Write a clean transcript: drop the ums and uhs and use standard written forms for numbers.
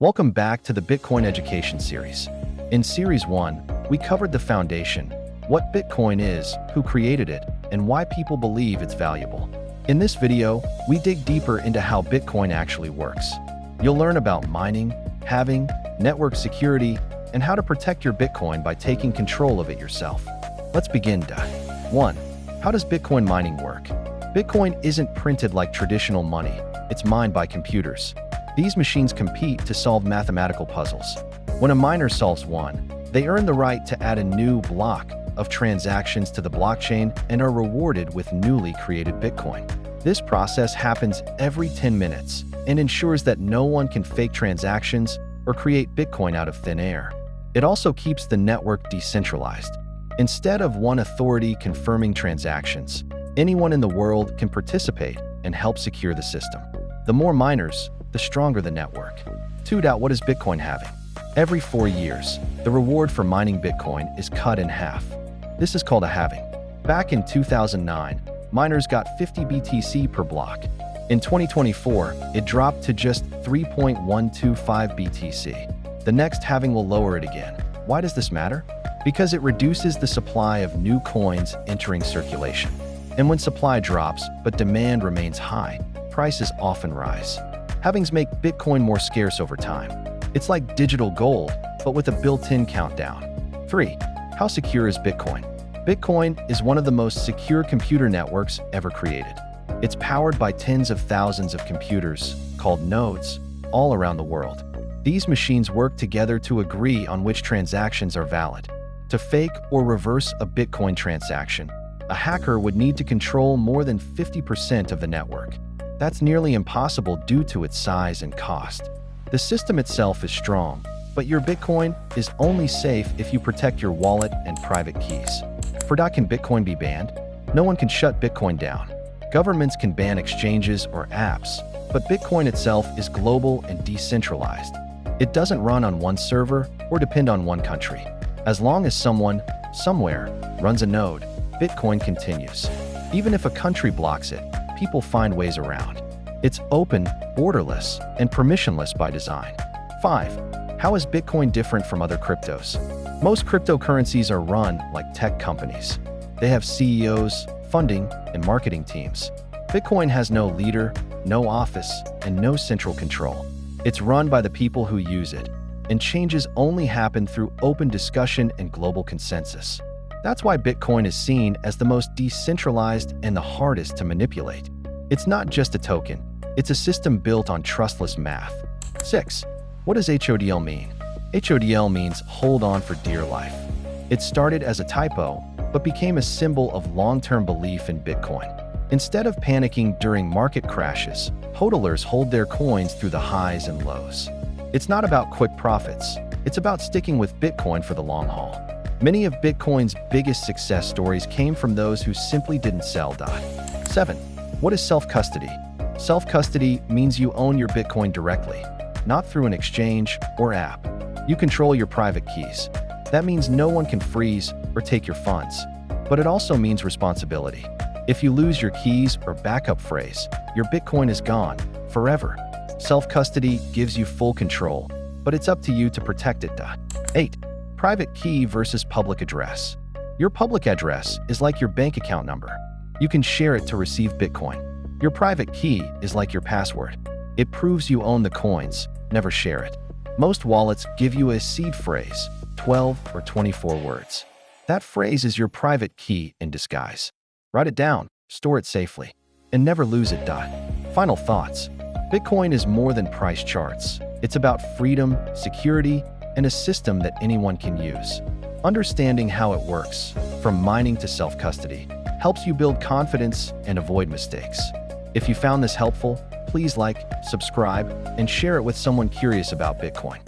Welcome back to the Bitcoin Education Series. In Series 1, we covered the foundation, what Bitcoin is, who created it, and why people believe it's valuable. In this video, we dig deeper into how Bitcoin actually works. You'll learn about mining, halving, network security, and how to protect your Bitcoin by taking control of it yourself. Let's begin. 1. How does Bitcoin mining work? Bitcoin isn't printed like traditional money, it's mined by computers. These machines compete to solve mathematical puzzles. When a miner solves one, they earn the right to add a new block of transactions to the blockchain and are rewarded with newly created Bitcoin. This process happens every 10 minutes and ensures that no one can fake transactions or create Bitcoin out of thin air. It also keeps the network decentralized. Instead of one authority confirming transactions, anyone in the world can participate and help secure the system. The more miners, the stronger the network. 2. What is Bitcoin halving? Every 4 years, the reward for mining Bitcoin is cut in half. This is called a halving. Back in 2009, miners got 50 BTC per block. In 2024, it dropped to just 3.125 BTC. The next halving will lower it again. Why does this matter? Because it reduces the supply of new coins entering circulation. And when supply drops, but demand remains high, prices often rise. Halvings make Bitcoin more scarce over time. It's like digital gold, but with a built-in countdown. 3. How secure is Bitcoin? Bitcoin is one of the most secure computer networks ever created. It's powered by tens of thousands of computers, called nodes, all around the world. These machines work together to agree on which transactions are valid. To fake or reverse a Bitcoin transaction, a hacker would need to control more than 50% of the network. That's nearly impossible due to its size and cost. The system itself is strong, but your Bitcoin is only safe if you protect your wallet and private keys. Can Bitcoin be banned? No one can shut Bitcoin down. Governments can ban exchanges or apps, but Bitcoin itself is global and decentralized. It doesn't run on one server or depend on one country. As long as someone, somewhere, runs a node, Bitcoin continues. Even if a country blocks it, people find ways around. It's open, borderless, and permissionless by design. 5. How is Bitcoin different from other cryptos? Most cryptocurrencies are run like tech companies. They have CEOs, funding, and marketing teams. Bitcoin has no leader, no office, and no central control. It's run by the people who use it, and changes only happen through open discussion and global consensus. That's why Bitcoin is seen as the most decentralized and the hardest to manipulate. It's not just a token, it's a system built on trustless math. 6. What does HODL mean? HODL means hold on for dear life. It started as a typo, but became a symbol of long-term belief in Bitcoin. Instead of panicking during market crashes, HODLers hold their coins through the highs and lows. It's not about quick profits, it's about sticking with Bitcoin for the long haul. Many of Bitcoin's biggest success stories came from those who simply didn't sell. 7. What is self-custody? Self-custody means you own your Bitcoin directly, not through an exchange or app. You control your private keys. That means no one can freeze or take your funds. But it also means responsibility. If you lose your keys or backup phrase, your Bitcoin is gone, forever. Self-custody gives you full control, but it's up to you to protect it. 8. Private key versus public address. Your public address is like your bank account number. You can share it to receive Bitcoin. Your private key is like your password. It proves you own the coins, never share it. Most wallets give you a seed phrase, 12 or 24 words. That phrase is your private key in disguise. Write it down, store it safely, and never lose it. Final thoughts. Bitcoin is more than price charts. It's about freedom, security, and a system that anyone can use. Understanding how it works, from mining to self-custody, helps you build confidence and avoid mistakes. If you found this helpful, please like, subscribe, and share it with someone curious about Bitcoin.